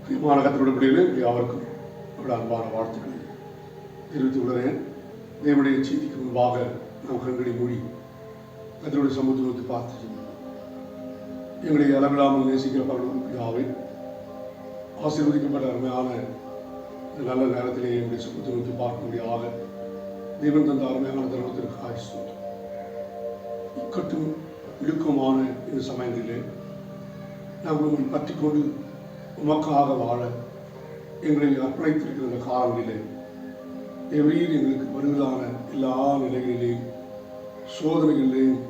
பிரியமான கர்த்தருடைய பிள்ளைகளே, யாவருக்கும் என்னுடைய அன்பான வாழ்த்துக்களை தெரிவித்துக் கொள்கிறேன். தேவனுடைய செய்திக்கு முன்பாக நாம் கண்களை மூடி கர்த்தருடைய சமூகத்தை நோக்கி பார்த்து எங்களை அளவிடாமல் நேசிக்கிற பரலோகப்பிதாவே, ஆசீர்வதிக்கப்பட்ட அருமையான இந்த நல்ல நேரத்திலே எங்களுடைய சமூகத்தை நோக்கி பார்க்கும்படியாக தேவன் தந்த அருமையான தருணத்திற்கு ஆசிர்வதிக்கிறோம். இக்கட்டும் இடுக்கமான இந்த சமயங்களிலே நாங்கள் உங்களை பற்றி கொண்டு உமக்காக வாழ எங்களை அர்ப்பணித்திருக்கிற இந்த காலங்களிலே தேவரீர் எங்களுக்கு வருவதான எல்லா நிலைகளிலேயும் சோதனைகளிலேயும்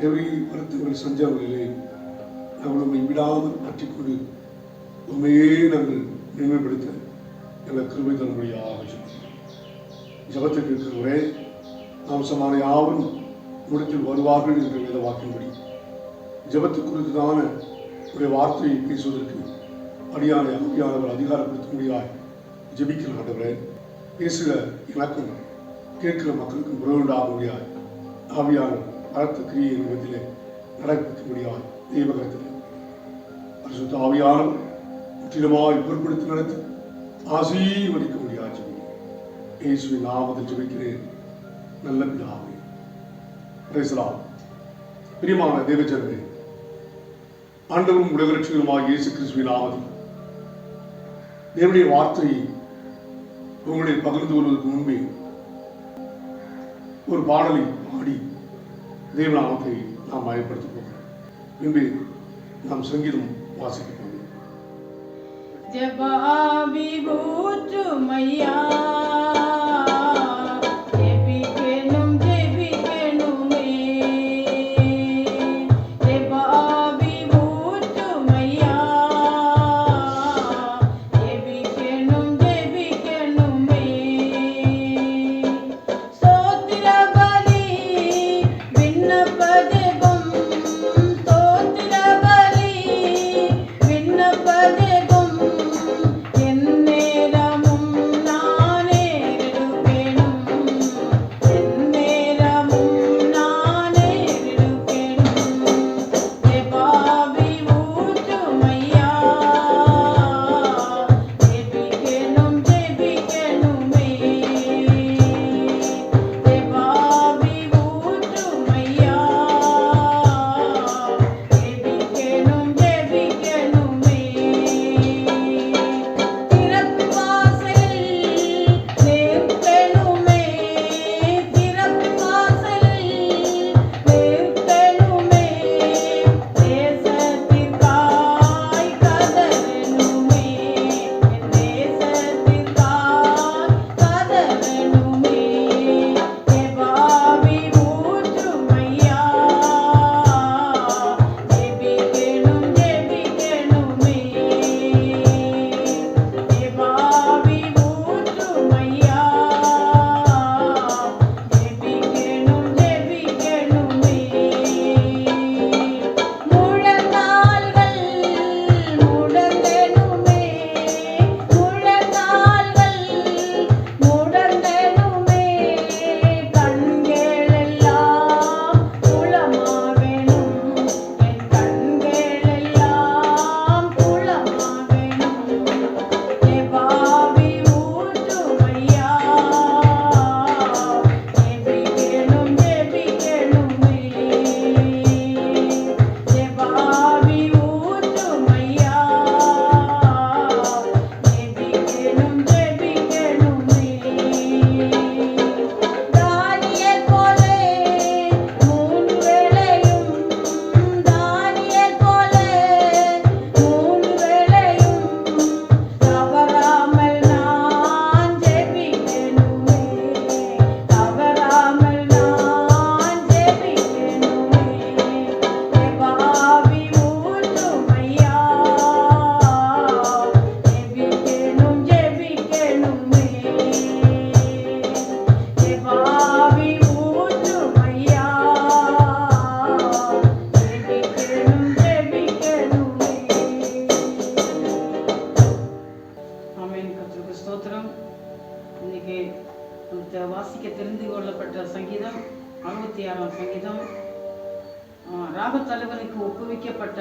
தேவரீர் வருத்தங்கள் சஞ்சலங்களிலேயும் நாங்கள் உண்மை விடாமல் பற்றி கொண்டு உண்மையே நாங்கள் மேன்மைப்படுத்த எங்கள் கிருபை தன்னுடையாக ஜபத்துக்கு இருக்கிறவரே, நாம் சமான யாவரும் முடித்தில் வருவார்கள் என்ற வேத வாக்கின்படி ஜபத்து குறித்துதான உடைய வார்த்தையை பேசுவதற்கு அடியான ஆவியானவர் அதிகாரப்படுத்த முடியாது ஜபிக்கிற ஆண்டவரே, பேசுகிற எனக்கும் கேட்கிற மக்களுக்கும் உறவுண்டாக முடியாது ஆவியானவர் பலத்த கிரியை என்பதிலே நடப்பிக்க முடியாது தெய்வகத்தில் பரிசுத்த ஆவியானவர் முற்றிலுமாய் பொருட்படுத்தி நடத்தி ஆசீர்வதிக்க முடியாது. இயேசுவின் நாமத்தில் ஜெபிக்கிறேன் நல்ல பிதாவே. Price the Lord. பிரியமான தேவஜனமே, ஆண்டவரும் உலக ரட்சகருமாகிய இயேசு கிறிஸ்துவின் நாமத்தில் தேவனுடைய வார்த்தையை உங்களுடைய பகிர்ந்து கொள்வதற்கு முன்பே ஒரு பாடலை பாடி தேவநாமத்தை நாம் மயப்படுத்த போகிறோம். பின்பே நாம் சங்கீதம் வாசிக்க போகிறோம். ஜெபாவி ஊற்றுமையா வாசிக்க தெரிந்து கொள்ளப்பட்ட சங்கீதம் 66ஆம் சங்கீதம். ராகத்தலைவனுக்கு ஒப்புவிக்கப்பட்ட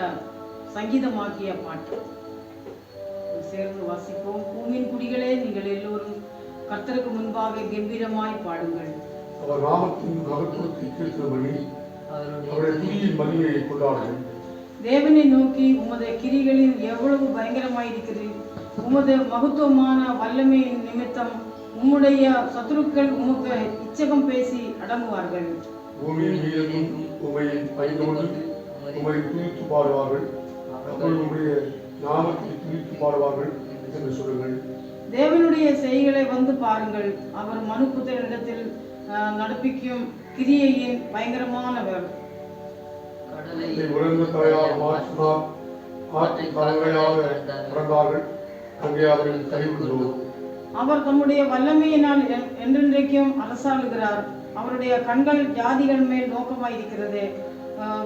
சங்கீதமாகிய பாட்டு. சேர்ந்து வாசிப்போம். பூமியின் குடிகளே, நீங்கள் எல்லோரும் கர்த்தருக்கு முன்பாக கம்பீரமாய் பாடுங்கள். அவர் நாமத்தின் மகத்துவத்தை கீர்த்தனபடி அவருடைய துதியின் மகிமையை கொண்டாடுங்கள். தேவனை நோக்கி, உமது கிரிகளில் எவ்வளவு பயங்கரமாயிருக்கிறது! உமது மகத்துவமான வல்லமையின் நிமித்தம் உம்முடைய சத்துருக்கள் உமக்கு இச்சகம் பேசி அடங்குவார்கள். பூமியின் மீதும் உம்மை பணிந்தோடு உம்மை துதித்து பாடுவார்கள். அப்பொழுது உம்முடைய நாமத்தை துதித்து பாடுவார்கள் என்று சொல்லுங்கள். தேவனுடைய செய்களை வந்து பாருங்கள். அவர் மனுபுத்திரனிடத்தில் நடப்பிக்கும் கிரியையின் பயங்கரமானவர். உறந்த தாயாக மாற்றினார், ஆற்றை தலைமையாக பிறந்தார்கள், அங்கே அவர்கள் கைவிடுவோம். அவர் தம்முடைய வல்லமையினால் என்றென்றைக்கும் அரசாளுகிறார். அவருடைய கண்கள் ஜாதிகள் மேல் நோக்கமாயிருக்கிறது.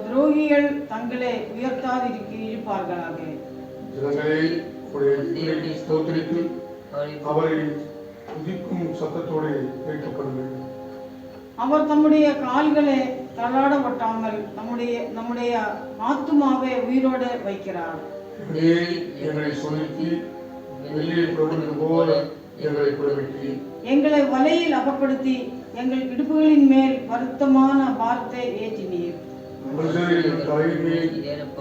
துரோகிகள் தங்களை உயர்த்தாதிருப்பார்களாக. ஜனங்களே, உடைய ஸ்தோத்திரித்து அவரை துதிக்கும் சத்தத்தோடு கேட்கப்படுங்கள். அவர் தம்முடைய கால்களை தள்ளாட ஒட்டாமல் நம்முடைய ஆத்துமாவை உயிரோடு வைக்கிறார். எங்களை சொல்லித்து வெளியே புறப்படுவது போல எங்களை புறப்பட்டு எங்களை வலையில் அகப்படுத்தி எங்கள் இடுப்புகளின் மேல் வருத்தமான வார்த்தை ஏற்றினீர். மனுஷரின் தலையின் மேல்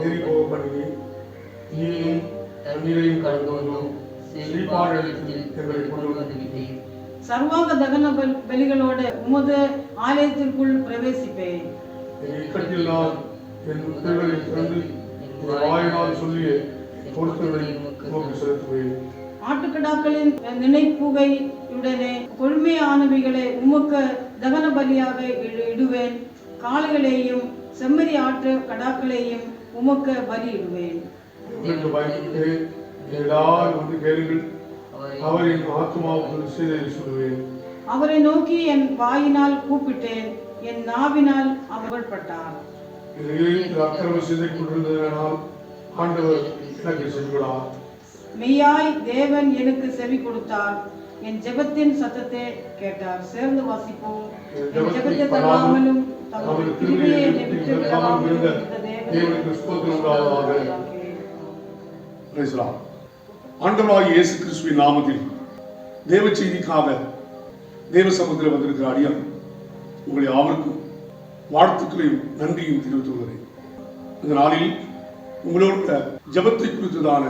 ஏறி போக பண்ணி நீயும் தண்ணீரையும் கடந்து வந்தோம். செழிப்பாளத்தில் எங்களை கொண்டு வந்துவிட்டீர். சர்வாங்க தகன பலிகளோடு உமது ஆலயத்திற்குள் பிரவேசிப்பேன். இக்கட்டில் நான் என் உத்தரவுகளை திறந்து வாயினால் சொல்லிய பொருட்களை உமக்கு செலுத்துவேன். ஆட்டுக்கடாக்களின் நினைப்புகையுடனே கொழுமையானவைகளை உமக்கு தகன பலியாக இடுவேன். காளைகளையும் செம்மறி ஆட்டு கடாக்களையும் உமக்கு பலியிடுவேன். எல்லாரும் வந்து கேளுங்கள், அவரின் ஆத்மாவுக்கு செய்தி சொல்லுவேன். அவரை நோக்கி என் வாயினால் கூப்பிட்டேன், என் நாவினால் அவர் பட்டார். அக்கிரம செய்து கொண்டிருந்ததனால் ஆண்டவர் எனக்கு செவிகொடார். மெய்யாய் தேவன் எனக்கு செவி கொடுத்தார், என் ஜெபத்தின் சத்தத்தை கேட்டார். சேர்ந்து வாசிப்போம். என் ஜெபத்தை தள்ளாமலும் தமது கிருபையை என்னை விட்டு விடாமல் இருந்த தேவனுக்கு ஸ்தோத்திரம் உண்டாவதாக. ஆண்டவராகிய இயேசு கிறிஸ்துவின் நாமத்தில் தேவ செய்திக்காக தேவ சமூகத்தில் வந்திருக்கிற அடியான் உங்களை யாவருக்கும் வாழ்த்துக்களையும் நன்றியும் தெரிவித்துக் கொள்கிறேன். இந்த நாளில் உங்களோட ஜெபத்தை குறித்ததான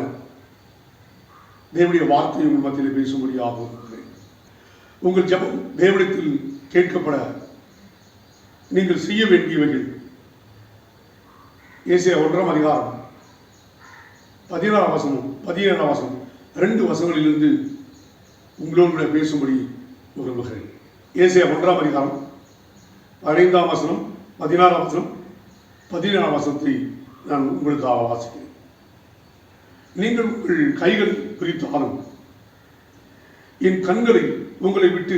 தேவனுடைய வார்த்தையை உங்கள் மத்தியில் பேசும்படியாக இருக்கிறேன். உங்கள் ஜெபம் தேவனிடத்தில் கேட்கப்பட நீங்கள் செய்ய வேண்டியவைகள் ஏசாயா 1ஆம் அதிகாரம் 16ஆம் வசனம் 17ஆம் வசனம் 2 வசனங்களிலிருந்து உங்களோடு பேசும்படி விரும்புகிறேன். ஏசாயா 1ஆம் அதிகாரம் 15ஆம் வசனம் 16ஆம் வசனம் 17ஆம் வசனத்தை நான் உங்களுக்காக வாசிக்கிறேன். நீங்கள் உங்கள் கைகள் பிரித்தாலும் என் கண்களை உங்களை விட்டு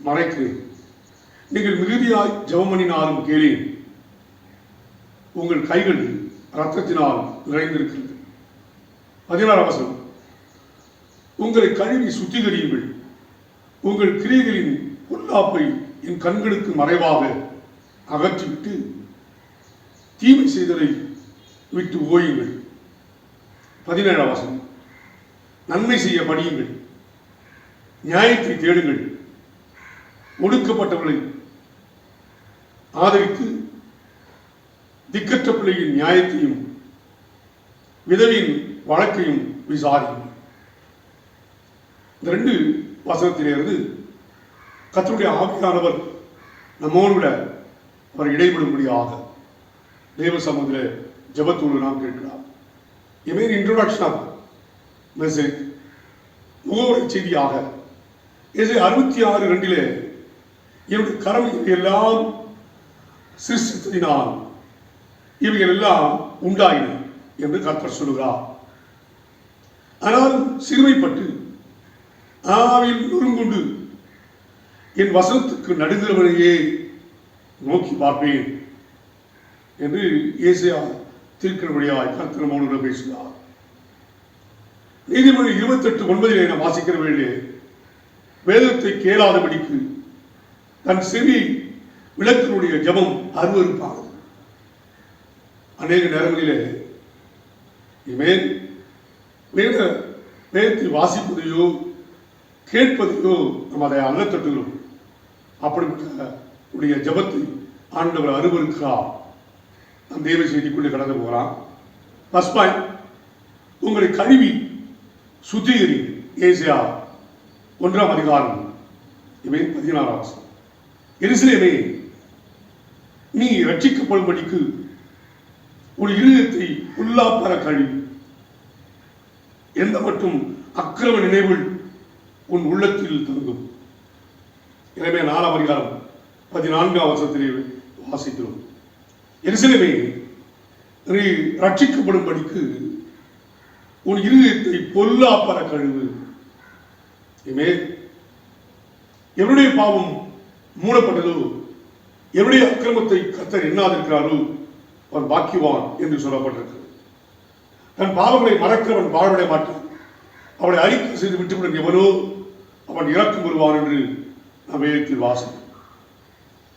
மறைக்கிறேன். நீங்கள் மிகுதியாய் ஜெபமணினாலும் கேளேன். உங்கள் கைகள் இரத்தத்தினால் நிறைந்திருக்கிறது. 16ஆம் வசனம், உங்களை கழுவி சுத்திகரியுங்கள். உங்கள் கிரியைகளின் பொல்லாப்பை என் கண்களுக்கு மறைவாக அகற்றிவிட்டு தீமை செய்தலை விட்டு ஓயுங்கள். 17ஆம் வசனம், நன்மை செய்ய படியுங்கள், நியாயத்தை தேடுங்கள், ஒடுக்கப்பட்டவர்களை ஆதரித்து திக்கற்ற பிள்ளையின் நியாயத்தையும் விதவியின் வழக்கையும் விசாரியுங்கள். இந்த 2 வசனத்திலிருந்து கர்த்தருடைய ஆவியானவர் நம்மோடு விட அவர் இடைபடும்படியாக தேவ சமூகத்தில் ஜெபத்தோடு நாம் கேட்கிறோம். A mere introduction of message, முகவுரை செய்தியாக ஏசாயா 66:2 என்னுடைய கரம் எல்லாம் சிருஷ்டித்ததினால் இவைகள் எல்லாம் உண்டாயின என்று கர்த்தர் சொல்லுகிறார். ஆனால் சிறுமைப்பட்டு ஆவியில் நொறுங்குண்டு என் வசனத்துக்கு நடுங்கிறவனையே நோக்கி பார்ப்பேன் என்று ஏசாயா தீர்க்கிறபடியாய் கர்த்தர் நம்மோடு பேசுகிறார். நீதிமொழி 28:9 நாம் வாசிக்கிற வேண்டிய வேதத்தை கேளாதபடிக்கு தன் செவி விளக்கினுடைய ஜபம் அருவருப்பானது. அநேக நேரங்களிலே இனிமேல் வேதத்தை வாசிப்பதையோ கேட்பதையோ நம்ம அதை அல்லத்தட்டுகிறோம். அப்படிப்பட்ட உடைய ஜபத்தை ஆண்டவர் அருவருக்கிறார். நம் தேவ செய்திக்குள்ளே கடந்து போகிறான். ஃபர்ஸ்ட் பாயிண்ட், உங்களை கழுவி சுத்திகரி. ஏசியா 1ஆம் அதிகாரம் 16ஆம் வசனம். எருசலேமே, நீ ரட்சிக்கப்படும்படிக்கு உன் இருதயத்தை உள்ளாப்பற கழுவி, எந்த மட்டும் அக்கிரம நினைவுகள் உன் உள்ளத்தில் தங்கும். எனவே 4ஆம் அதிகாரம் 14ஆம் வசனத்திலே வாசிக்கிறோம். எருசலேமே, நீ ரட்சிக்கப்படும்படிக்கு உன் இருதயத்தை பொல்லாப்பற கழுவு. எவருடைய பாவம் மூடப்பட்டதோ, எவருடைய அக்கிரமத்தை கர்த்தர் எண்ணாதிருக்கிறாரோ அவன் பாக்கியவான் என்று சொல்லப்பட்டிருக்கிறது. தன் பாவங்களை மறக்கிறவன் வாழ்விட மாட்டான். அவளை அறிக்கை செய்து விட்டுவிடும் எவனோ அவன் இறக்கம் வருவான் என்று நாம் வேதத்தில் வாசிக்கிறோம்.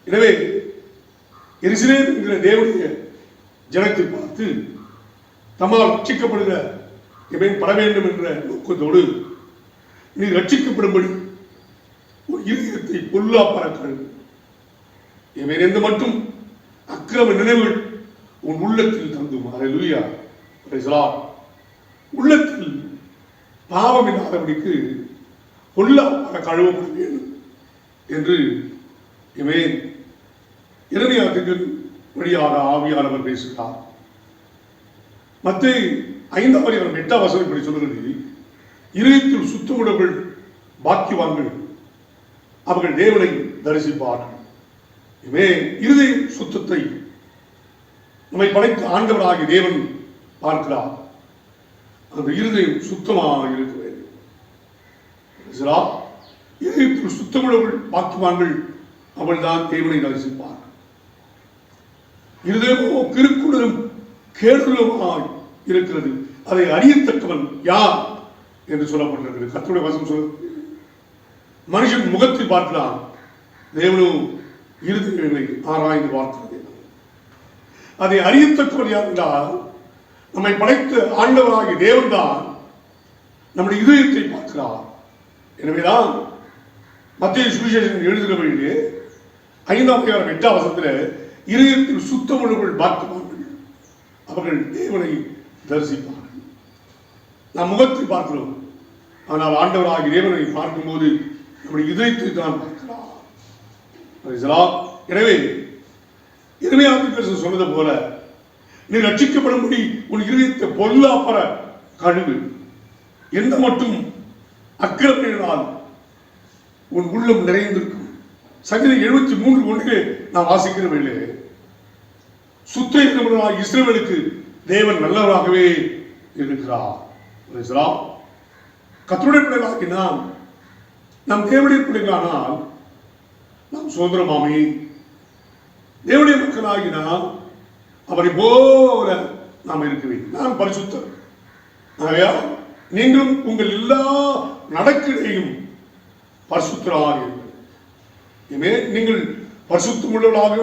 எனவே எருசலேம் என்கிற தேவனுடைய ஜனத்தை பார்த்து தம்மால் ரட்சிக்கப்படுகிற எவன் பட வேண்டும் என்ற நோக்கத்தோடு நீ ரட்சிக்கப்படும்படி ஒரு இருதயத்தை பொல்லாப்பற கழுவு. எவன் எந்த மட்டும் அக்கிரம நினைவுகள் உன் உள்ளத்தில் தங்கும். அல்லேலூயா, பிரைஸ் தி லார்ட். உள்ளத்தில் பாவம் இல்லாதபடிக்கு பொல்லாப்பற கழுவப்பட வேண்டும் என்று எரேமியாவுக்கு வழியாக ஆவியானவர் பேசுகிறார். மத்தேயு 5ஆம் அதிகாரம் 8ஆம் வசனம் இப்படி சொல்கிறது, இருதயத்தில் சுத்தமுள்ளவர்கள் பாக்கியவான்கள், அவர்கள் தேவனை தரிசிப்பார்கள். இருதய சுத்தத்தை நம்மை படைத்த ஆண்டவராகிய தேவன் பார்க்கிறார். அந்த இருதயம் சுத்தமாக இருக்க வேண்டும். இருதயத்தில் சுத்தமுள்ளவர்கள் பாக்கியவான்கள், அவள்தான் தேவனை தரிசிப்பார். இருதயமோ கிறுக்குடலும் கேடுதலுமாய் இருக்கிறது, அதை அறியத்தக்கவன் யார் என்று சொல்லப்பட்டிருக்கிறது. கர்த்தருடைய வசனம் சொல்கிறது, மனுஷன் முகத்தில் பார்க்கலாம், தேவனும் இருதயங்களை ஆராய்ந்து பார்க்கிறது. அதை அறியத்தக்கவன் யார் என்றால் நம்மை படைத்த ஆண்டவராகிய தேவன் தான் நம்முடைய இதயத்தை பார்க்கிறார். எனவேதான் மத்தேயு சுவிசேஷம் எழுதுகிற வழியிலே 5ஆம் அதிகாரம் 8ஆம் வசனத்தில் இதயத்தில் சுத்தமுள்ளவர்கள் பாக்கியவான்கள், அவர்கள் தேவனை தரிசிப்பார்கள். நாம் முகத்தை பார்க்கிறோம், ஆனால் ஆண்டவராகிய தேவனை பார்க்கும்போது நம்முடைய இதயத்தை தான் பார்க்கிறார். எனவே எரேமியா தீர்க்கதரிசி சொன்னது போல நீ ரட்சிக்கப்படும்படி உன் இதயத்தை பொல்லாப்பற கழுவு, எந்த மட்டும் அக்கிரமினால் உன் உள்ளம் நிறைந்திருக்கும். சங்கீதம் 73:1 நான் வாசிக்கிறவில்லை, சுத்த இருந்தவர்களாக இஸ்ரவேலுக்கு தேவன் நல்லவராகவே இருக்கிறார். கர்த்தருடைய பிள்ளைகளாகி நாம் தேவனுடைய பிள்ளைகளானால் நாம் சுதந்திரமாமே, தேவனுடைய மக்களாகினால் அவரை போல நாம் இருக்க வேண்டும். நான் பரிசுத்தர், ஆகையால் நீங்களும் உங்கள் எல்லா நடக்கையும் பரிசுத்தராக இருங்கள். நீங்கள் பரிசுத்தம் உள்ளவர்களாக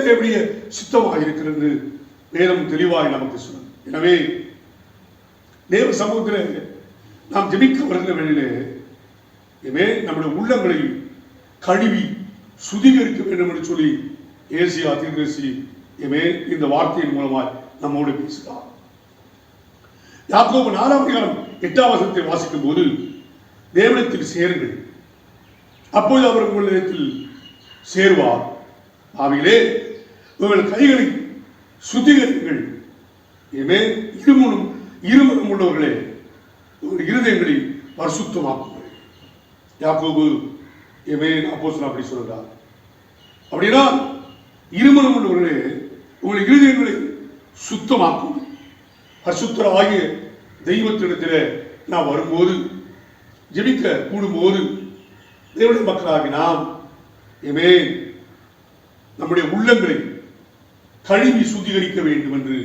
தேவனுடைய சித்தமாக இருக்கிறது வேதம் தெளிவாய் நமக்கு சொல்லும். எனவே தேவ சமூகத்தில் நாம் ஜெபிக்க வருகிற வேளையிலே நம்முடைய உள்ளங்களை கழுவி சுத்திகரிக்க வேண்டும் என்று சொல்லி ஏசியா தீர்க்கதரிசி இந்த வார்த்தையின் மூலமாய் நம்மோடு பேசுகிறார். யாக்கோபு 4ஆம் அதிகாரம் 8ஆம் வசனத்தை வாசிக்கும் போது தேவனிடத்தில் சேருங்கள், அப்போது அவர் உங்களிடத்தில் சேருவார். ஆவியிலே உங்கள் கைகளை சுத்திகரிங்கள். இருமனம் உள்ளவர்களே, உங்கள் இருதயங்களை பரிசுத்தமாக்குங்கள். யாக்கோபு அப்போஸ்தலன் அப்படி சொல்கிறார். அப்படின்னா இருமனம் உள்ளவர்களே, உங்கள் இருதயங்களை சுத்தமாக்கும். பரிசுத்தராகிய தெய்வத்திடத்தில் நாம் வரும்போது, ஜெபிக்க கூடும்போது, தேவனுடைய மக்களாகி நாம் நம்முடைய உள்ளங்களை கழுவி சுத்திகரிக்க வேண்டும் என்று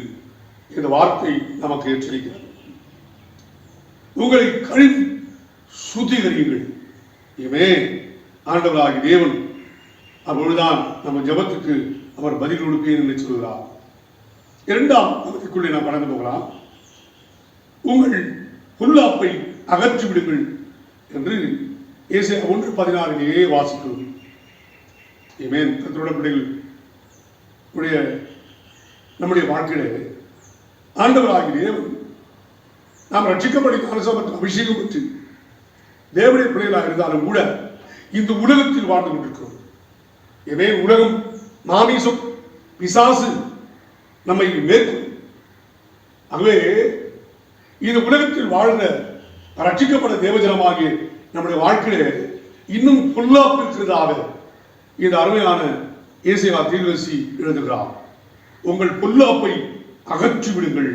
இந்த வார்த்தை நமக்கு எச்சரிக்கிறது. உங்களை கழுவி சுத்திகரியுங்கள். ஆண்டவராகிய தேவன் அப்பொழுதுதான் நம்ம ஜெபத்துக்கு அவர் பதில் கொடுப்பேன் என்று சொல்கிறார். 2ஆம் பகுதிக்குள்ளே நாம் கடந்து போகலாம். உங்கள் பொல்லாப்பை அகற்றி விடுங்கள் என்று ஏசாயா 1:16 வாசிக்கிறோம். ஆமென். கர்த்தருடைய பிள்ளைகள் நம்முடைய வாழ்க்கையிலே ஆண்டவராகிய தேவன் நாம் ரட்சிக்கப்பட்ட ஞானஸ்நானம் அபிஷேகம் பெற்று தேவனுடைய பிள்ளைகளாக இருந்தாலும் கூட இந்த உலகத்தில் வாழ்ந்து கொண்டிருக்கிறோம். எனவே உலகம், மாமிசம், பிசாசு நம்மை மேற்கொள்ளும். ஆகவே இந்த உலகத்தில் வாழ்ந்த ரட்சிக்கப்பட்ட தேவஜனமாகிய நம்முடைய வாழ்க்கையிலே இன்னும் பொல்லாப்பு இருக்கிறதாக இந்த அருமையான ஏசாயா தீர்க்கதரிசி எழுதுகிறார். உங்கள் பொல்லாப்பை அகற்றி விடுங்கள்.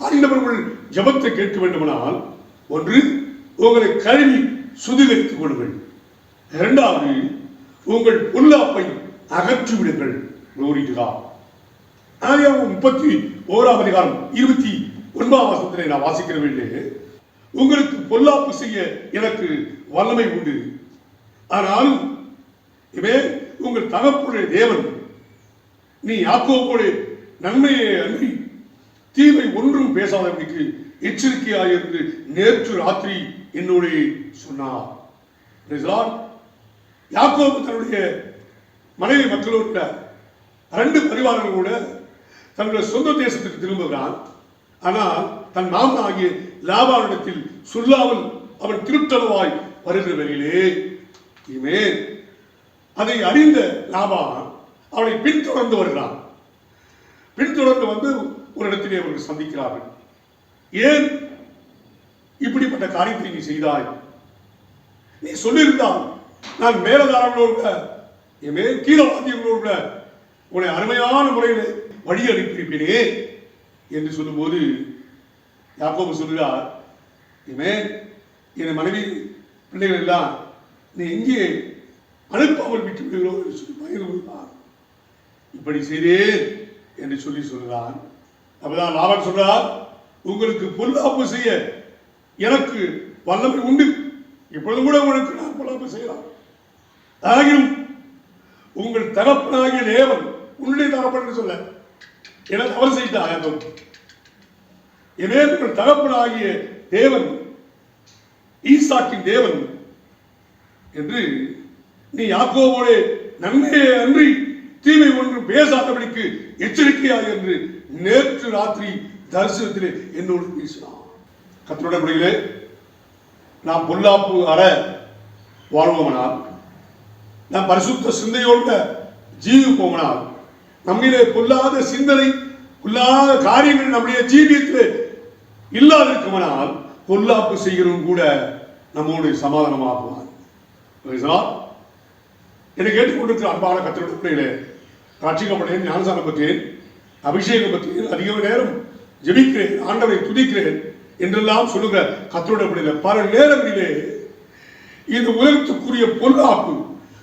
ஆண்டவர்கள் ஜெபத்தை கேட்க வேண்டுமானால் ஒன்று, உங்களை கழுவி சுத்திகரித்துக் கொள்ளுங்கள். இரண்டாவது, உங்கள் பொல்லாப்பை அகற்றி விடுங்கள். ஆதியாகமம் 31:29 நான் வாசிக்கிறவில்லை. உங்களுக்கு பொல்லாப்பு செய்ய எனக்கு வல்லமை உண்டு, ஆனாலும் உங்கள் தகப்பனுடைய தேவன் நீ யாக்கோபோடு நன்மையை அன்றி தீமை ஒன்றும் பேசாதபடிக்கு எச்சரிக்கையாயிருந்து நேற்று ராத்திரி என்னோட சொன்னார். யாக்கோபு தன்னுடைய மனைவி மக்களோட 2 பரிவாரங்களோட தன்னுடைய சொந்த தேசத்துக்கு திரும்புகிறான். ஆனால் தன் மாமன் ஆகிய லாபானிடத்தில் சொல்லாமல் அவன் திருப்தளவாய் வருகிற வரையிலே அதை அறிந்த லாபான் அவனை பின்தொடர்ந்து வருகிறான். பின்தொடர்ந்து வந்து ஒரு இடத்திலே அவர்கள் சந்திக்கிறார்கள். ஏன் இப்படிப்பட்ட காரியத்தை நீ செய்தாய்? நீ சொல்லியிருந்தால் நான் மேலதாரங்களோட கீழவாதியங்களோட உன்னை அருமையான முறையில் வழி அனுப்பியிருப்பேனே என்று சொல்லும்போது யாக்கோபு சொல்கிறார், என் மனைவி பிள்ளைகள் எல்லாம் நீ எங்கே அனுப்பாமல் விட்டு விடுகிறோம் என்று சொல்லி பகிர்ந்து கொள்வார். இப்படி செய்தேன் என்று சொல்லி சொல்கிறான். அப்பதான் லாபான் சொல்றார், உங்களுக்கு பொல்லாப்பு செய்ய எனக்கு வல்லமை உண்டு, இப்பொழுது கூட உங்களுக்கு நான் பொல்லாப்பு செய்யலாம். ஆகியும் உங்கள் தகப்பனாகிய தேவன், உன்னுடைய தகப்பன் சொல்ல என தவறு செய்தார். உங்கள் தகப்பனாகிய தேவன் ஈசாக்கின் தேவன் என்று நீ யாக்கோபோடு நன்மையை அன்றி தீமை ஒன்று பேசாதபடிக்கு எச்சரிக்கையாக என்று நேற்று ராத்திரி தரிசனத்திலே என்னோடு பேசினான். கர்த்தருடைய பிள்ளைகளே, நாம் பொல்லாப்பு அற வாழ்வோமானால், நாம் பரிசுத்த சிந்தையோடு ஜீவிப்போமானால், நம்மிலே பொல்லாத சிந்தனை, பொல்லாத காரியங்கள் நம்முடைய ஜீவியத்தில் இல்லாதிருக்குமானால் பொல்லாப்பு செய்கிறவன் கூட நம்மோடு சமாதானமாகுவான். என்னை கேட்டுக்கொண்டிருக்கிற அன்பான கர்த்தருடைய பிள்ளைகளே, ரட்சிக்கப்பட்டேன், ஞானஸ்நானம் பெற்றேன், அபிஷேகம் பெற்றேன், அதிக நேரம் ஜெபிக்கிறேன், ஆண்டவரை துதிக்கிறேன் என்றெல்லாம் சொல்லுகிற கர்த்தருடைய பிள்ளைகளே, பல நேரங்களிலே இந்த உலகத்துக்குரிய பொல்லாப்பு,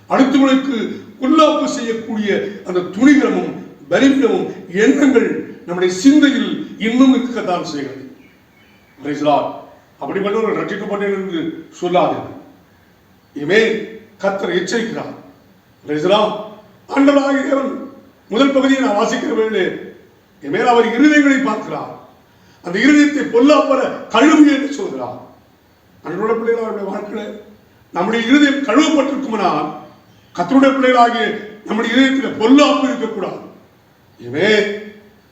அடுத்தவர்களுக்கு பொல்லாப்பு செய்யக்கூடிய அந்த துணிகரமும் பலவீனமும் எண்ணங்கள் நம்முடைய சிந்தையில் இன்னும் இருக்கத்தான் செய்கிறது. அப்படிப்பட்டவர்கள் ரட்சிக்கப்பட்டேன் என்று சொல்லாதீர்கள். கர்த்தர் எச்சரிக்கிறார். ஆண்டவராகிய தேவன் முதல் பகுதியை நான் வாசிக்கிற வேளையிலே அவர் இருதயங்களை பார்க்கிறார். அந்த இருதயத்தை பொல்லாப்பற கழுவு என்று சொல்கிறார். அன்றோட பிள்ளைகளுடைய வாழ்க்கையில் நம்முடைய இருதயம் கழுவப்பட்டிருக்குமானால் கர்த்தருடைய பிள்ளைகளாகிய நம்முடைய இதயத்தில் பொல்லாப்பு இருக்கக்கூடாது.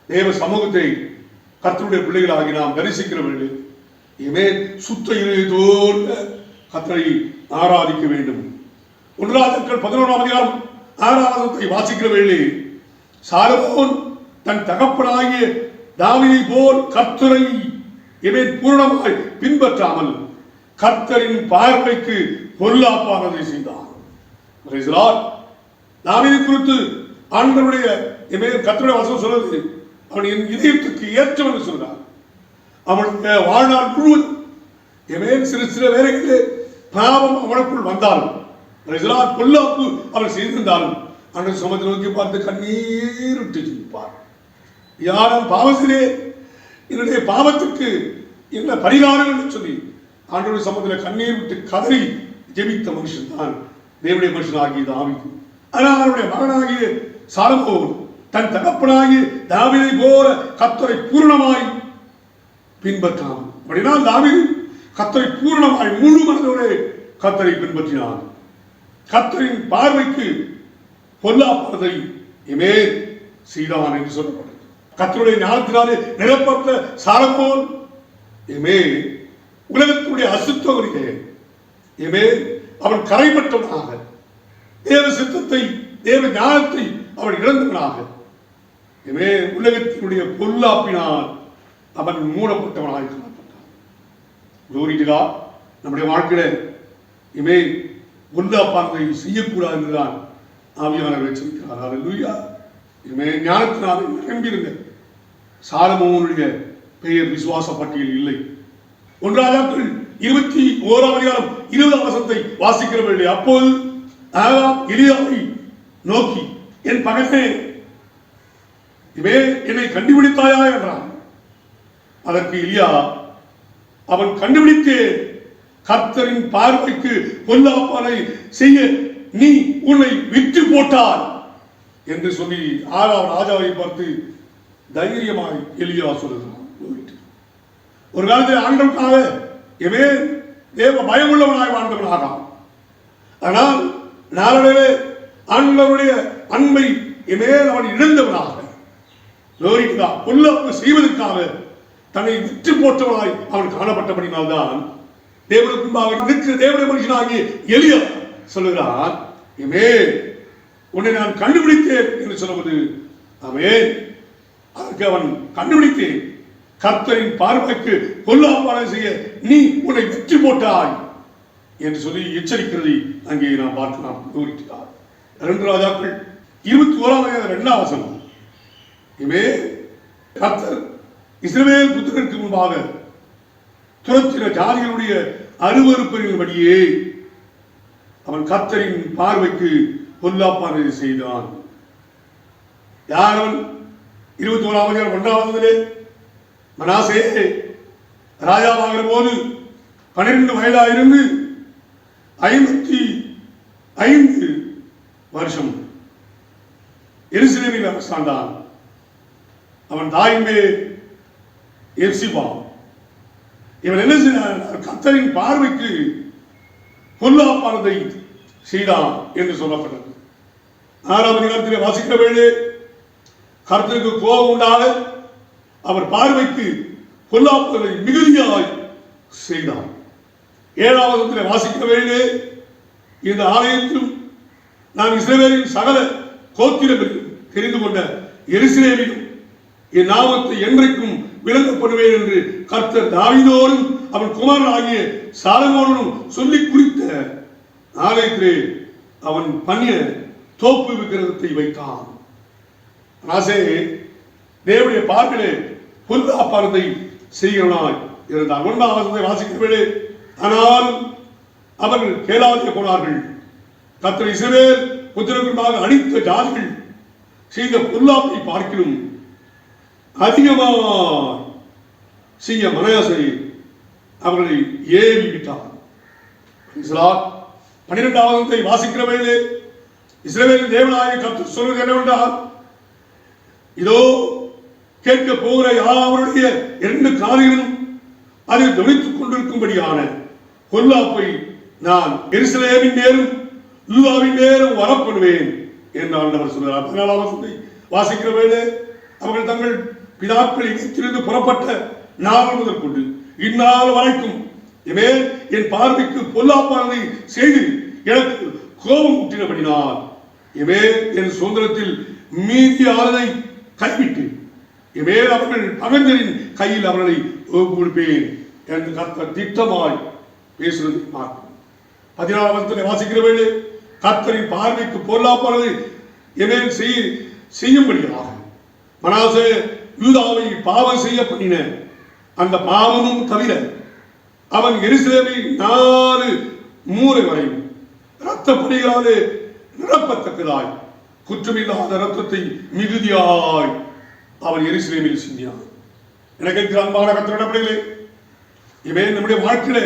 தேவ சமூகத்தை கர்த்தருடைய பிள்ளைகளாகி நாம் தரிசிக்கிற வேண்டிய சுத்த இதயத்தோடு கர்த்தரை ஆராதிக்க வேண்டும். 1 வாசிக்கிற வேளை சாலமோன் தன் தகப்பனாகிய தாவீதை போல் கர்த்தரை பூரணமாய் பின்பற்றாமல் கர்த்தரின் பார்வைக்கு பொல்லாப்பானதை செய்தார். தாவீதை குறித்து ஆண்டவருடைய கர்த்தருடைய வசனம் சொல்றது, அவன் என் இதயத்துக்கு ஏற்றவன் சொல்றார். அவனுடைய வாழ்நாள் முழுவதும் சிறு சில வேளைகளிலே பாவம் அவனுக்குள் வந்தாலும், பொல்லாப்பு அவன் செய்திருந்தாலும் அந்த சமத்தை நோக்கி பார்த்து கண்ணீர் விட்டு ஜெபிப்பார். யாரும் பாவத்திலே என்னுடைய பாவத்துக்கு என்ன பரிகாரம் என்று சொல்லி ஆண்டவருடைய சமூகத்தில் கண்ணீர் விட்டு கதறி ஜெபித்த மனுஷன் தான் தேவனுடைய மனுஷனாகிய தாவீது. ஆனால் அவருடைய மகனாகிய சாலமோன் தன் தகப்பனாகிய தாவீதை போல கர்த்தரை பூரணமாய் பின்பற்றாமல். அப்படின்னா தாவீது கர்த்தரை பூரணமாய் முழு மனதோடு கர்த்தரை பின்பற்றினான். கர்த்தரின் பார்வைக்கு பொல்லாப்பதை செய்தான் என்று சொல்லப்பட்டது. கர்த்தருடைய ஞானத்தினாலே நிரப்பட்ட சாலமோன் உலகத்துடைய அசுத்தவரிலே அவன் கரைப்பட்டவனாக தேவ சித்தத்தை தேவ ஞானத்தை அவன் இழந்தவனாக உலகத்தினுடைய பொல்லாப்பினால் அவன் மூடப்பட்டவனாக காணப்பட்டான். நம்முடைய வாழ்க்கையில பொல்லாப்பானதை செய்யக்கூடாது என்றுதான் ஆவியானவர் எச்சரிக்கிறார். அல்லேலூயா. ஞானத்தினாலே நிரம்பியிருந்த சாலமோனுடைய பெயர் விசுவாச பட்டியல் இல்லை. 1 ராஜாக்கள் 21 வசனத்தை வாசிக்கிற வேண்டிய அப்போது ஆகாப் எலியாவை நோக்கி, என் பகனே என்னை கண்டுபிடித்தாயா என்றான். அதற்கு எலியா, அவன் கண்டுபிடித்தே, கர்த்தரின் பார்வைக்கு பொல்லாப்பானை செய்ய நீ உன்னை விற்று போட்டாய் என்று சொல்லி ஆகாப் ராஜாவை பார்த்து தைரியமாய் எலியா சொல்லுகிறான். ஒரு காலத்தில் ஆண்டவனுக்காக தேவ பயமுள்ளவனாய் வாழ்ந்தவனாக, ஆனால் நாளடைவே ஆண்டவருடைய அன்பை அவன் இழந்தவனாக பொல்லாப்பு செய்வதற்காக தன்னை விற்று போட்டவனாய் அவன் காணப்பட்டபடினால்தான் தேவனுக்கு முன்பாக இருக்கிற தேவனுடைய மனுஷனாகிய எலியா சொல்லுகிறான், உன்னை நான் கண்டுபிடித்தேன் என்று சொல்லுவது. அதற்கு அவன் கண்டுபிடித்தேன், கர்த்தரின் பார்வைக்கு பொல்லாப்பான செய்ய நீ உன்னை வெற்றி போட்டாய் என்று சொல்லி எச்சரிக்கிறது அங்கே நாம் பார்க்கலாம். 2 ராஜாக்கள் 21 வசனம். கர்த்தர் இஸ்ரவேல் புத்திரருக்கு முன்பாக துரத்தின ஜாதிகளுடைய அருவருப்பின்படியே அவன் கர்த்தரின் பார்வைக்கு பொல்லாப்பானதை செய்தான். யார் அவன்? 21 மனாசே ராஜாவாகிற போது 12 வயதாயிருந்து 55 வருஷம் எருசலேமில் அரசாண்டான். அவன் தாயின்பே எப்சிபா. இவன் என்ன செய்தான்? கர்த்தரின் பார்வைக்கு பொல்லாப்பானதை செய்தான் என்று சொல்லப்பட்டது. 6ஆம் அதிகாரத்திலே வாசிக்கிற வேளை கர்த்தருக்கு கோபம் உண்டாக அவர் பார்வைக்கு பொல்லாப்பதை மிகுதியாய் செய்தார். 7ஆம் வசனத்திலே வாசிக்கிற வேளை இந்த ஆலயத்திலும் நான் இஸ்ரவேலின் சகல கோத்திரங்களிலும் தெரிந்து கொண்ட எருசலேமிலும் என் நாமத்தை என்றைக்கும் விளங்கப்படுவேன் என்று கர்த்தர் தாவீதோடும் அவன் குமாரன் ஆகிய சாலமோனும் சொல்லி குறித்த ஆலயத்திலே அவன் பண்ணிய தோப்பு விக்கிரகத்தை வைத்தான். தேவனுடைய பார்வையிலே பொல்லாப்பானதை செய்கிறவனாய் இருந்தார். 1ஆம் வசனத்தை வாசிக்கிற வேளை, ஆனால் அவர்கள் கேளாதே போனார்கள். கர்த்தர் இஸ்ரவேல் புத்திரர்களாக அடித்த ஜாதிகள் செய்த பொல்லாப்பை பார்க்கிலும் அதிகமாக செய்ய மனயாசை அவர்களை ஏவி விட்டார். 12ஆம் வசனத்தை வாசிக்கிற வேளை இஸ்ரவேலின் தேவனாகிய கர்த்தர் சொல்வது என்னவென்றால், இதோ கேட்க போகிற யாவருடைய 2 காதுகளும் அதில் கவனித்துக் கொண்டிருக்கும்படியான பொல்லாப்பை நான் எருசலேமின் நேரும் யூதாவின் நேரும் வரப்படுவேன் என்று ஆண்டவர் சொல்கிறார். 14ஆம் வசனத்தை வாசிக்கிற வேளை அவர்கள் தங்கள் பிதாக்கள் எகிப்திலிருந்து புறப்பட்ட நாள் முதல் கொண்டு இந்நாள் வரைக்கும் என் பார்வைக்கு பொல்லாப்பானதை செய்து எனக்கு கோபம் ஊட்டினபடினால் என் சுதந்திரத்தில் மீதியானதை கைவிட்டு அவர்கள் பகைஞரின் கையில் அவர்களை கொடுப்பேன் என்று கர்த்தர் திட்டமாய் பேசுவதை பார்க்கும். 14ஆம் வசனத்தை வாசிக்கிற வேளை கர்த்தரின் பார்வைக்கு பொல்லாப்பானதை செய்யும்படியாக மனாசே யூதாவை பாவம் செய்ய பண்ணின அந்த பாவமும் தவிர அவன் எருசலேமை 4 மூலை வரை இரத்த பணிகளாலே நிரப்பத்தக்கதாய் குற்றமில்லாத இரத்தத்தை மிகுதியாய் அவன் எருசலேமில் சிந்தினான். எனக்கு அன்பான கர்த்தருடைய நம்முடைய வாழ்க்கையில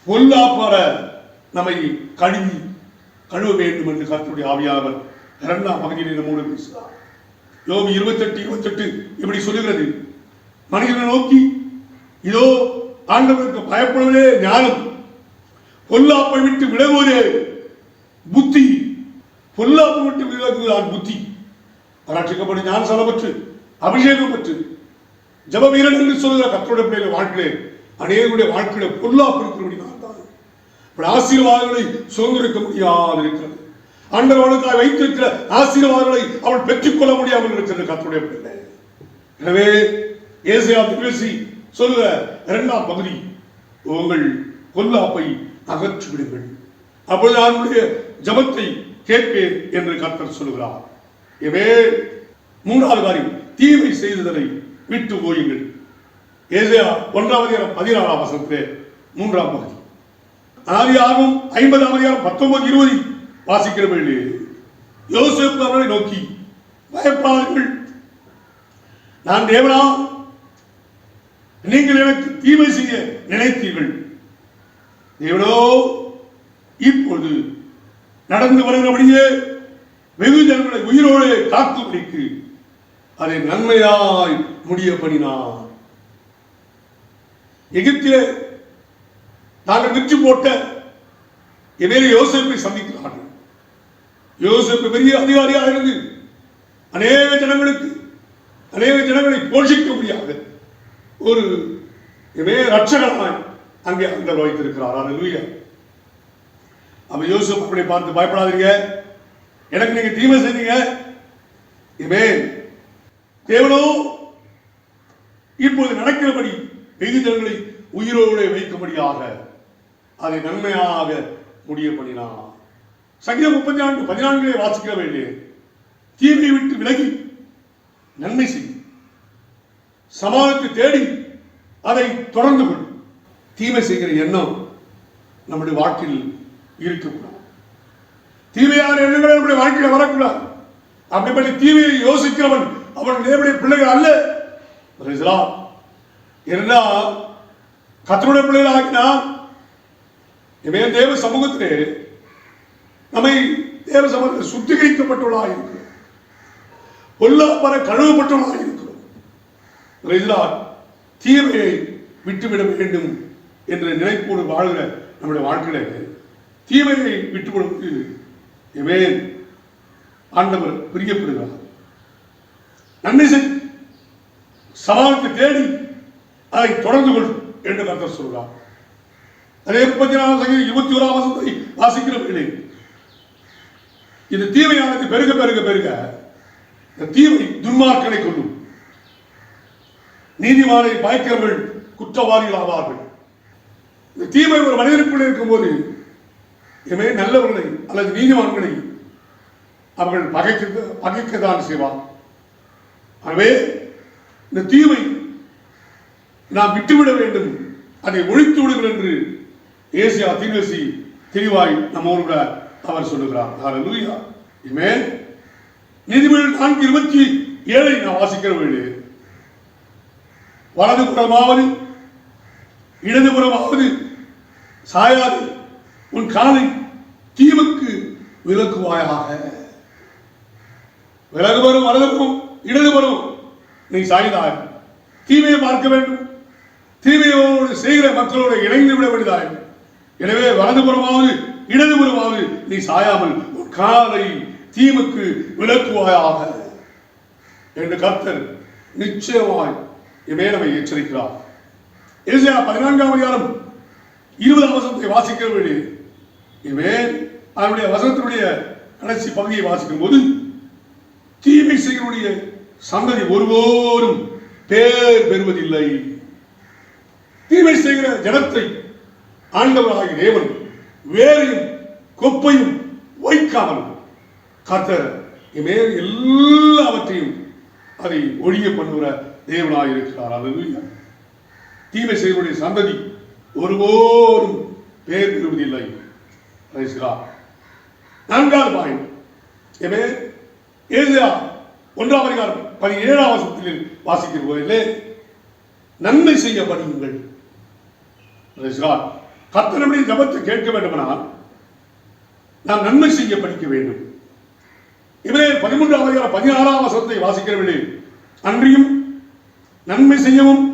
பொல்லாப்பார நம்மை கழுவ வேண்டும் என்று கர்த்தருடைய ஆவியானவர் 2ஆம் பகுதியில் நம்மோடு பேசுகிறார். யோபு 28:28 இப்படி சொல்லுகிறது, மனிதனை நோக்கி இதோ ஆண்டவருக்கு பயப்படுவதே ஞானம், பொல்லாப்பை விட்டு விலகுவதே புத்தி. பொல்லாப்பை விட்டு விலகுவதால் புத்தி. ரட்சிக்கப்பட்டு ஞானசாரம் பெற்று அபிஷேகம் பெற்று ஜப வீரன் என்று சொல்கிற கர்த்தருடைய பிள்ளைகள் வாழ்க்கையிலே அநேகருடைய வாழ்க்கையில பொல்லாப்பு இருக்கிறபடினால் தான் ஆசீர்வாதங்களை சுதந்திரிக்க முடியாது இருக்கிறது. ஆண்டவர்களுக்காக வைத்திருக்கிற ஆசீர்வாதங்களை அவள் பெற்றுக்கொள்ள முடியாமல் இருக்கிறது கர்த்தருடைய பிள்ளை. எனவே ஏசாயா தீர்க்கதரிசி சொல்லுகிற இரண்டாம் பகுதி, உங்கள் பொல்லாப்பை அகற்றி விடுங்கள், அப்பொழுது அவனுடைய ஜபத்தை கேட்பேன் என்று கர்த்தர் சொல்லுகிறார். எனவே மூன்றாவது காரியம், தீமை செய்ததை விட்டு ஓயுங்கள். ஏசாயா 1:16 மூன்றாம் பகுதி. ஆதியாகமம் 50:19-20 வாசிக்கிற வேளை யோசேப்பு அவர்களை நோக்கி, பயப்படாதீர்கள், நான் தேவனா, நீங்கள் எனக்கு தீமை செய்ய நினைத்தீர்கள், தேவனோ இப்பொழுது நடந்து வருகிறபடியே வெகு ஜனங்களை உயிரோடு காக்கும்படிக்கு அதை நன்மையாய் முடிய பண்ணினார். எகிப்திலே நாங்கள் விற்று போட்ட இவரை யோசேப்பை சந்திக்கிறார்கள். யோசேப்பு பெரிய அதிகாரியாக இருந்து அநேக ஜனங்களை போஷிக்க முடியாது ஒரு ரட்சகனாய் அங்கே அந்த வைத்திருக்கிறார். அல்லேலூயா. அப்ப யோசேப்பு அப்படி பார்த்து, பயப்படாதீங்க, எனக்கு நீங்க தீமை செய்தீங்க, தேவனோ இப்போது நடக்கிறபடி வெகு ஜனங்களை உயிரோடு வைக்கும்படியாக அதை நன்மையாக முடிய பண்ணினார். சங்கீதம் 34:14 வாசிக்கிற வேண்டிய, தீமையை விட்டு விலகி நன்மை செய், சமாதானத்தை தேடி அதை தொடர்ந்து கொள். தீமை செய்கிற எண்ணம் நம்முடைய வாழ்க்கையில் இருக்கக்கூடாது. தீமையான எண்ணங்கள் நம்முடைய வாழ்க்கையில் வரக்கூடாது. அப்படிப்பட்ட தீமையை யோசிக்கிறவன் அவன் தேவனுடைய பிள்ளைகள் அல்ல. கர்த்தருடைய பிள்ளைகள் ஆகினா தேவ சமூகத்திலே நம்மை தேவ சமூகத்தில் சுத்திகரிக்கப்பட்டுள்ளதாக இருக்கிறோம், பொல்லாப்பற கழுவப்பட்டுள்ளதாக இருக்கிறோம். தீமையை விட்டுவிட வேண்டும் என்ற நினைப்போடு வாழ்கிற நம்முடைய வாழ்க்கையில தீமையை விட்டுவிடுவது ஆண்டவர் பிரியப்படுகிறார். நன்மை செய், சமாளத்தை தேடி அதை தொடர்ந்து கொள் என்று கர்த்தர் சொல்கிறார். அதே 34:21 வாசிக்கிற வேளை, இந்த தீமையானது பெருக பெருக பெருக இந்த தீமை துன்மார்க்கனை கொள்ளும், நீதிமானை பயக்கிறவர்கள் குற்றவாளிகள் ஆவார்கள். இந்த தீமை ஒரு மனிதனுக்குள்ளே இருக்கும்போது நல்லவர்களை அல்லது நீதிமான்களை அவர்கள் பகைக்கத்தான் செய்வார். எனவே இந்த தீமை நாம் விட்டுவிட வேண்டும், அதை ஒழித்து விடுங்கள் என்று ஏசாயா தீர்க்கதரிசி தெளிவாய் நம்மோடு அவர் சொல்லுகிறார். ஹல்லேலூயா. ஆமென். நீதிமொழிகள் 4:27 நான் வாசிக்கிற வேளை, வலது புறமாவது இடது புறமாவது சாயாது உன் காலை தீமைக்கு விலக்குவாயாக. விலகு வரும், வலது புறம் இடது புறம் நீ சாய்ந்தாய், தீமையை பார்க்க வேண்டும், தீமையோடு செய்கிற மக்களோடு இணைந்து விட வேண்டியதாய். எனவே வலதுபுறமாவது இடதுபுறமாவது நீ சாயாமல் உன் காலை தீமைக்கு விலக்குவாயாக என்று கர்த்தர் நிச்சயமாய் நம்மை எச்சரிக்கிறார். ஏசாயா 14:20 வாசிக்கிற வேண்டி அவருடைய வசனத்தினுடைய கடைசி பகுதியை வாசிக்கும் போது, தீமை செய்களுடைய சந்ததி ஒருபோதும் பேர் பெறுவதில்லை. தீமை செய்கிற ஜனத்தை ஆண்டவராகிய தேவன் வேரையும் கொப்பையும் வைக்காமல் கர்த்தர் எல்லாவற்றையும் அதை ஒழிய பண்ணுகிற தேவனாக இருக்கிறார். அல்லேலூயா. தீமை செய்வனுடைய சந்ததி ஒருபோதும் பேர் பெறுவதில்லை. நான்காவது பாயிண்ட், ஏசாயா 1:17 வாசிக்கிற போதிலே நன்மை செய்ய படியுங்கள். கர்த்தருடைய ஜபத்தை கேட்க வேண்டுமானால் நாம் நன்மை செய்ய படிக்க வேண்டும். 13:16 வாசிக்கிறவர்களே, அன்றியும் நன்மை செய்யவும்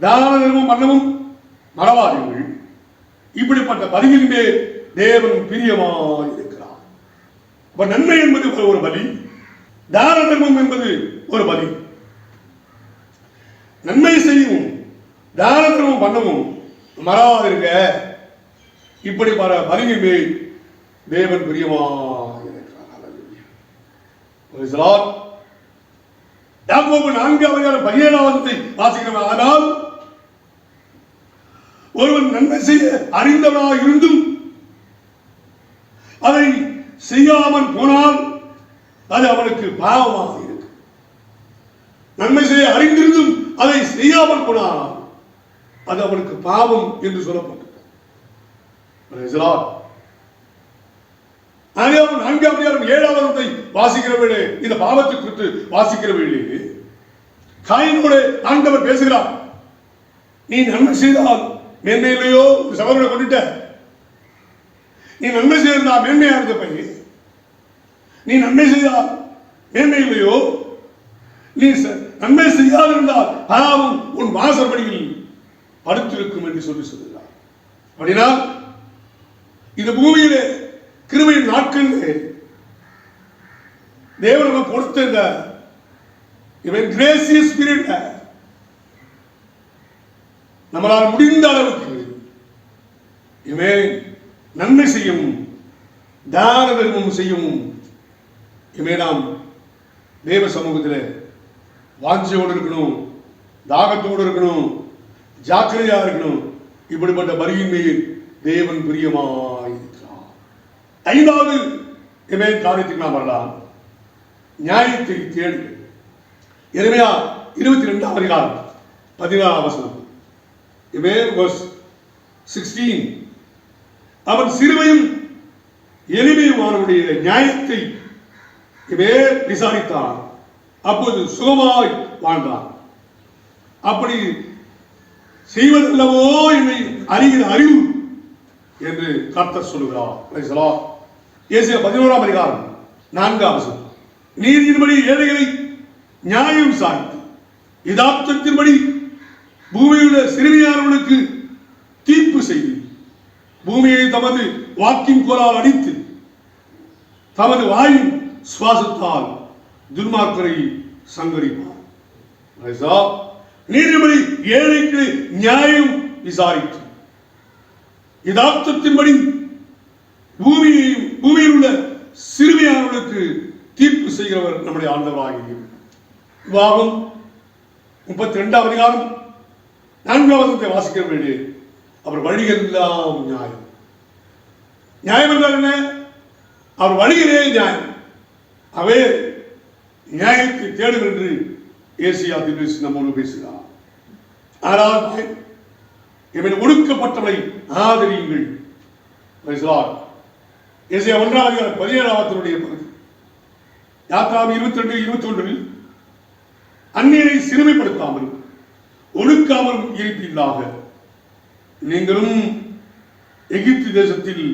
தான தர்மம் பண்ணவும் மறவாதீர்கள். இப்படிப்பட்ட பலியின் மேல் தேவன் பிரியமாயிருக்கிறார். அப்ப நன்மை என்பது ஒரு பலி, தான தர்மம் என்பது ஒரு பலி. நன்மை செய்யவும் தான தர்மம் பண்ணவும் மறவாதிருங்க. இப்படி பல பலியின் மேல் தேவன் பிரியமாயிருக்கிறார். யாக்கோபு 4:17 வாசிக்கிறோம். ஆனால் ஒருவன் நன்மை செய்ய அறிந்தவனாக இருந்தும் அதை செய்யாமல் போனால் அது அவனுக்கு பாவமாக இருக்கு. நன்மை செய்ய அறிந்திருந்தும் அதை செய்யாமல் போனால் அது அவனுக்கு பாவம் என்று சொல்லப்பட்டது. 4:7 வாசிக்கிற வேளை, இந்த பாவத்தை குறித்து வாசிக்கிற வேளை காயினோடு ஆண்டவர் பேசுகிறார். நீ நன்மை செய்தால் மேன்மை இல்லையோ? சகோதரனை கொண்டுட்ட. நீ நன்மை செய்திருந்தா மேன்மையா இருந்த பையன். நீ நன்மை செய்தால் மேன்மை இல்லையோ? நீ நன்மை செய்யாதிருந்தால் பாவம் உன் வாசற்படியில் படுத்திருக்கும் என்று சொல்லுகிறார். அப்படின்னா இந்த பூமியிலே கிருபையின் நாட்களிலே தேவன் கொடுத்த இந்த கிரேசியஸ் பீரியட் நம்மளால் முடிந்த அளவுக்கு இவன் நன்மை செய்யவும் தான தர்மம் செய்யவும் நாம் தேவ சமூகத்தில் வாஞ்சையோடு இருக்கணும், தாகத்தோடு இருக்கணும், ஜாக்கிரதையா இருக்கணும். இப்படிப்பட்ட பலியின் மேல் தேவன் பிரியமாயிருக்கிறார். 5வது காரியத்துக்கு நாம் வரலாம். நியாயத்தை தேடு. எரேமியா 22:14 16. அவன் சிறுமையும் எளிமையுமானவருடைய நியாயத்தை விசாரித்தான், அப்போது சுகமாய் வாழ்ந்தான். அப்படி செய்வதல்லவோ என்னை அறிகிற அறிவு என்று கர்த்தர் சொல்லுகிறார். ஏசாயா 11:4 நீதியின்படி ஏழைகளை நியாயம் விசாரித்து யதார்த்தத்தின்படி பூமியுள்ள சிறுமியானவர்களுக்கு தீர்ப்பு செய்து பூமியை தமது வாக்கின் கோலால் அடித்து தமது வாயின் சுவாசத்தால் துன்மார்க்கரை சங்கரிப்பார். நீதிபடி ஏழைகளை நியாயம் விசாரித்து யதார்த்தத்தின்படி பூமியில் உள்ள சிறுமியானவர்களுக்கு தீர்ப்பு செய்கிறவர் நம்முடைய ஆண்டவராகிய விவாகம் 32:4 வாசிக்கிற வேண்டிய அவர் வழிகள் எல்லாம் நியாயம். நியாயம் என்றால் என்ன? அவர் வழிகளே நியாயம். அவே நியாயத்தை தேடும் என்று ஏசியா தீர்க்கதரிசி நம்மோடு பேசுகிறார். ஆனால் இவன் ஒடுக்கப்பட்டவனை ஆதரியுங்கள். ஏசியா 1:17 பகுதி. யாத்ராம் 22:21 அந்நியரை சிறுமைப்படுத்தாமலும் ஒடுக்காமலும் இருப்பீர்களாக, நீங்களும் எகிப்து தேசத்தில்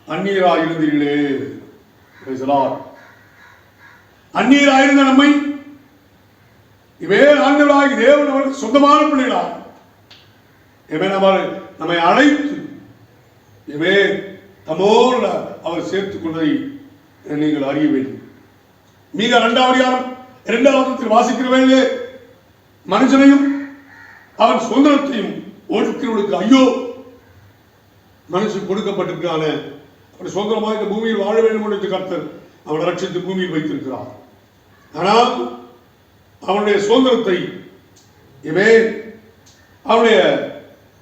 அந்நியராயிருந்தீர்களே. அந்நியராயிருந்த நம்மை இவே ஆண்டவராகி தேவன் அவருக்கு சொந்தமான பிள்ளைகளாக நம்மை அழைத்து இவே தமோடு அவர் சேர்த்துக் கொண்டதை நீங்கள் அறிய வேண்டும். மீக 2 வாசிக்கிற வேளையிலே மனுஷனையும் அவன் சுதந்திரத்தையும் ஒடுக்கிறவர்களுக்கு ஐயோ. மனுஷன் கொடுக்கப்பட்டிருக்கான அவன் சுதந்திரமாக இந்த பூமியில் வாழ வேண்டும் என்று கர்த்தர் அவனை ரட்சித்து பூமியில் வைத்திருக்கிறார். ஆனால் அவனுடைய சுதந்திரத்தை அவனுடைய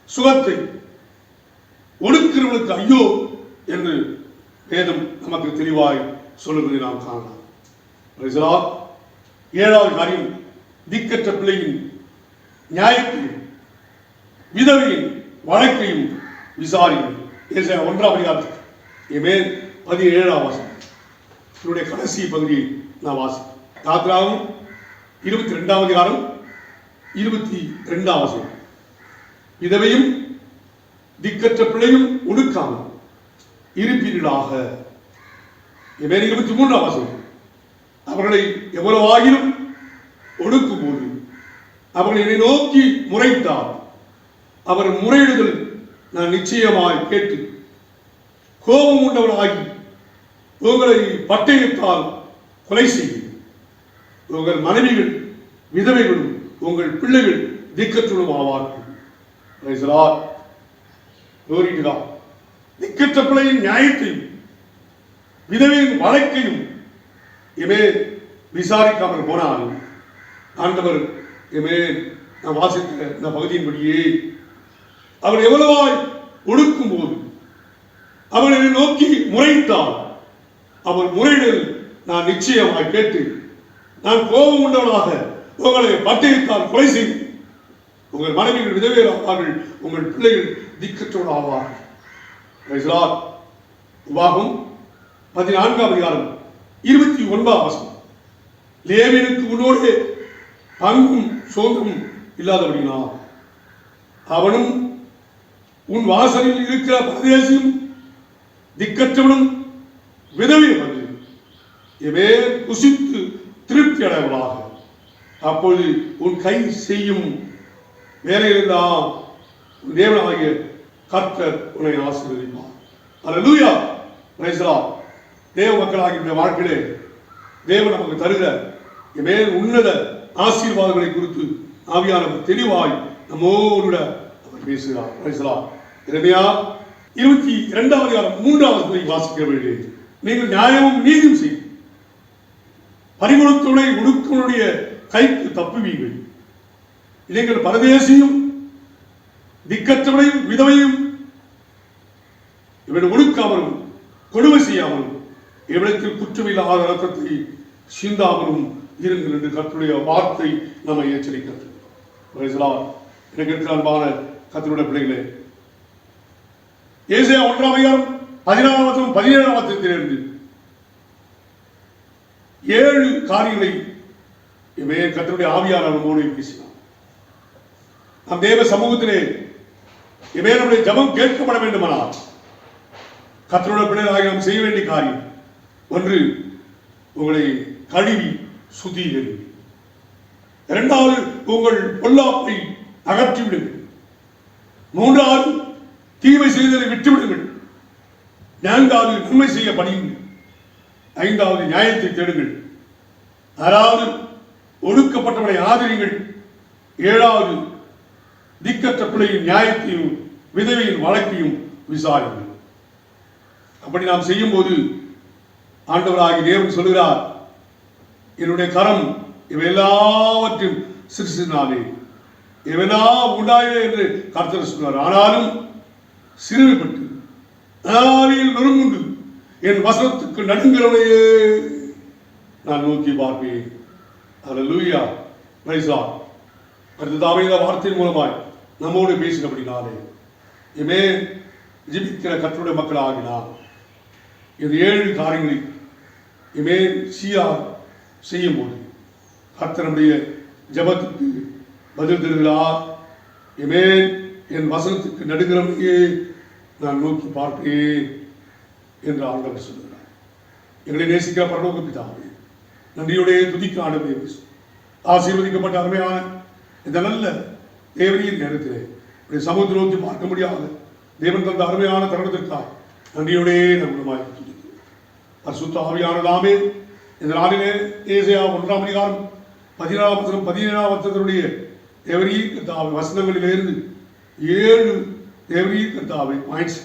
சுகத்தை ஒடுக்கிறவர்களுக்கு ஐயோ என்று வேதம் நமக்கு தெளிவாய் சொல்லுவதை நாம் காணலாம். 7வது காரியம், திக்கற்ற பிள்ளையின் நியாயத்தையும் விதவையின் வழக்கையும் விசாரிகள். 1:17 என்னுடைய கடைசி பகுதியை நான் வாசிக்கிறேன். யாத்ராவும் 22:22 விதவையும் திக்கற்ற பிள்ளையும் ஒடுக்காமல் இருப்பீர்களாக. 23 அவர்களை எவ்வளவாகிலும் ஒடுக்கும் போது அவர்கள் என்னை நோக்கி முறைத்தால் அவர் முறையிடுதல் நான் நிச்சயமாய் கேட்டு கோபம் உண்டவனாகி உங்களை பட்டயத்தால் கொலை செய்வேன். உங்கள் மனைவிகள் விதவைகளும் உங்கள் பிள்ளைகள் திக்கற்றுடன் ஆவார்கள். திக்கற்ற பிள்ளையின் நியாயத்தையும் விதவையின் வழக்கையும் இமே விசாரிக்காமல் போனாலும் ஆண்டவர் இமே நான் வாசித்த இந்த பகுதியின்படியே அவர் எவ்வளவாய் ஒடுக்கும் போது அவரை நோக்கி முறைத்தால் அவர் முறையிடல் நான் நிச்சயமாய் கேட்டு நான் கோபம் உண்டவனாக உங்களை பட்டயத்தால் கொலை செய்து உங்கள் மனைவிகள் விதவையர் ஆவார்கள், உங்கள் பிள்ளைகள் திக்கற்றோடு ஆவார்கள். உபாகம் 14:29 லேவியனுக்கு உன்னோடு பங்கும் சோதரும் இல்லாதபடினா அவனும் உன் வாசலில் இருக்கிற பரதேசியும் திக்கற்றவனும் விதவையும் இவே புசித்து திருப்தி அடைவதாக. அப்பொழுது உன் கை செய்யும் வேலையில்தான் தேவனாகிய கர்த்தர் உன்னை ஆசீர்வதிப்பார். அல்லேலூயா. Praise the lord. தேவ மக்களாகிய வாழ்க்கையிலே தேவன் நமக்கு தருகிற மேல் உன்னத ஆசீர்வாதங்களை குறித்து ஆவியானவர் தெளிவாய் நம்மோடு அவர் பேசுகிறார். Price the Lord. எரேமியா 22:3 வாசிக்கிறவர்களே, நீங்கள் நியாயமும் நீதியும் செய்து பரிமளத்துணை உடுக்கனுடைய கைக்கு தப்புவீர்கள். நீங்கள் பரதேசியும் திக்கற்றவனையும் விதவையும் இவன் ஒடுக்காமலும் கொடுமை செய்யாமலும் இவ்விடத்தில் குற்றமில்லாத ரத்தத்தை சிந்தாமலும் இருங்கள் என்று கர்த்தருடைய வார்த்தை நம்மை எச்சரிக்கிறது. எனக்கு அன்பான கர்த்தருடைய பிள்ளைகளே, ஏசாயா 1:16-17 7 காரியங்களை கர்த்தருடைய ஆவியானவர் நம்மோடு பேசினார். நம் தேவ சமூகத்திலே நம்முடைய ஜபம் கேட்கப்பட வேண்டுமானால் கர்த்தருடைய பிள்ளைகளாக நாம் செய்ய வேண்டிய காரியம் ஒன்று, உங்களை கழுவி சுத்திகரி. இரண்டாவது, உங்கள் பொல்லாப்பை அகற்றிவிடுங்கள். மூன்றாவது, தீமை செய்ததை விட்டுவிடுங்கள். நான்காவது, நன்மை செய்ய படியுங்கள். ஐந்தாவது, நியாயத்தை தேடுங்கள். ஆறாவது, ஒடுக்கப்பட்டவனை ஆதரியுங்கள். ஏழாவது, திக்கற்ற பிள்ளையின் நியாயத்தையும் விதவையின் வழக்கையும் விசாரியுங்கள். அப்படி நாம் செய்யும் போது ஆண்டவராகிய தேவன் சொல்கிறார், என்னுடைய கரம் இவை எல்லாவற்றையும் சிருஷ்டினாலே இவையெல்லாம் உண்டாயின என்று கர்த்தர் சொன்னார். ஆனாலும் சிறுமைப்பட்டு ஆவியில் நொறுங்குண்டு என் வசனத்துக்கு நடுங்கிறவனையே நான் நோக்கி பார்ப்பேன். அல்லேலூயா. Praise the lord. அடுத்ததாக இந்த வார்த்தையின் மூலமாய் நம்மோடு பேசினபடினாலே இமே ஜெபிக்கிற கர்த்தருடைய மக்கள் ஆகினார். இந்த 7 காரியங்களை இமே செய்யும் போது கர்த்தருடைய ஜெபத்துக்கு பதில் தருகிறார். இமே என் வசனத்துக்கு நடுங்கிறவனையே நான் நோக்கி பார்ப்பேன் என்று ஆண்டவர் சொல்கிறார். எங்களை நேசிக்கிற பரலோக பிதாவே, நன்றியுடைய துதிக்க ஆண்டவரே, ஆசீர்வதிக்கப்பட்ட அருமையான இந்த நல்ல தேவனியின் நேரத்திலே சமூகத்தை நோக்கி பார்க்க முடியாது தேவன் தந்த அருமையான தருணத்திற்காக நன்றியோடே நம்முடைய துதிக்கிறோம். பரிசுத்த ஆவியானதாமே இந்த நாளிலே ஏசாயா 1:16-17 தேவரீர் வசனங்களிலிருந்து 7 தேவரீர் கர்த்தாவே பாயிண்ட்ஸ்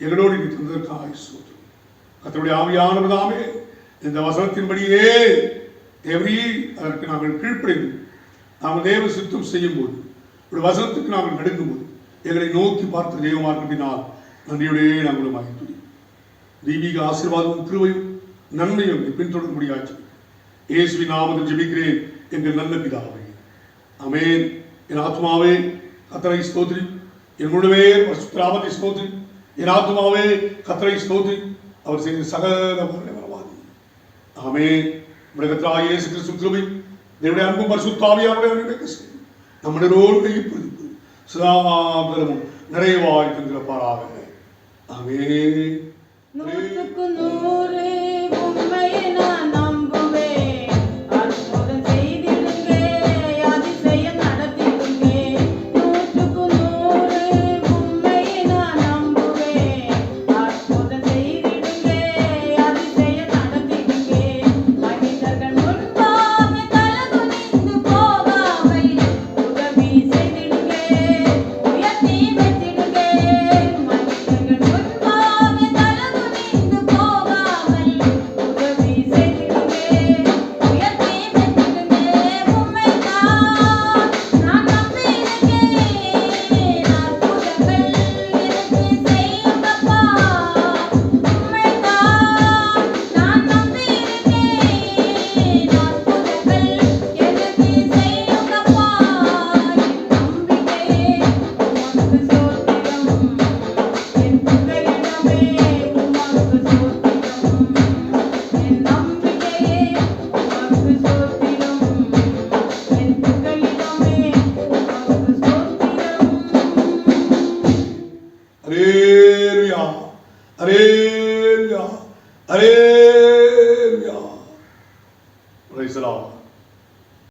எங்களோடு தந்ததற்காக ஸ்தோத்திரம். கர்த்தருடைய ஆவியானவர்தாமே இந்த வசனத்தின்படியே தேவரீர் அதற்கு நாங்கள் கீழ்ப்படிந்து நாங்கள் தேவ சித்தம் செய்யும் போது ஒரு வசனத்துக்கு நாங்கள் நடுங்கும் போது எங்களை நோக்கி பார்த்து தெய்வமார்க்கினால் நன்றியோடே நாங்கள் வாங்கி தெய்வீக ஆசீர்வாதமும் கிருபையும் நன்மையும் பின்தொடர முடியாது. இயேசுவின் நாமத்தில் ஜெபிக்கிறேன் எங்கள் நல்ல பிதாவே, ஆமென். என் ஆத்மாவே கர்த்தரை ஸ்தோத்திரி, என் முழுவே பரிசுத்த நாமத்தை ஸ்தோத்திரி. என் ஆத்மாவே கர்த்தரை ஸ்தோத்திரி, அவர் செய்த சகல வரவாதி. ஆமென். கர்த்தராகிய இயேசு கிறிஸ்து கிருபை, தேவனுடைய அன்பும் பரிசுத்த ஆவியானவருடைய நம்மளோடு இப்பொழுது சதாகாலமும் நிறைவாய் தந்திருப்பாராக. ஆமென். 100க்கு 100 உண்மையை நான் நம்புவேன். அற்புதம் செய்திடுங்க, அதிசயம் நடத்திடுங்க. 100க்கு 100 Hallelujah. Hallelujah. Praise the Lord.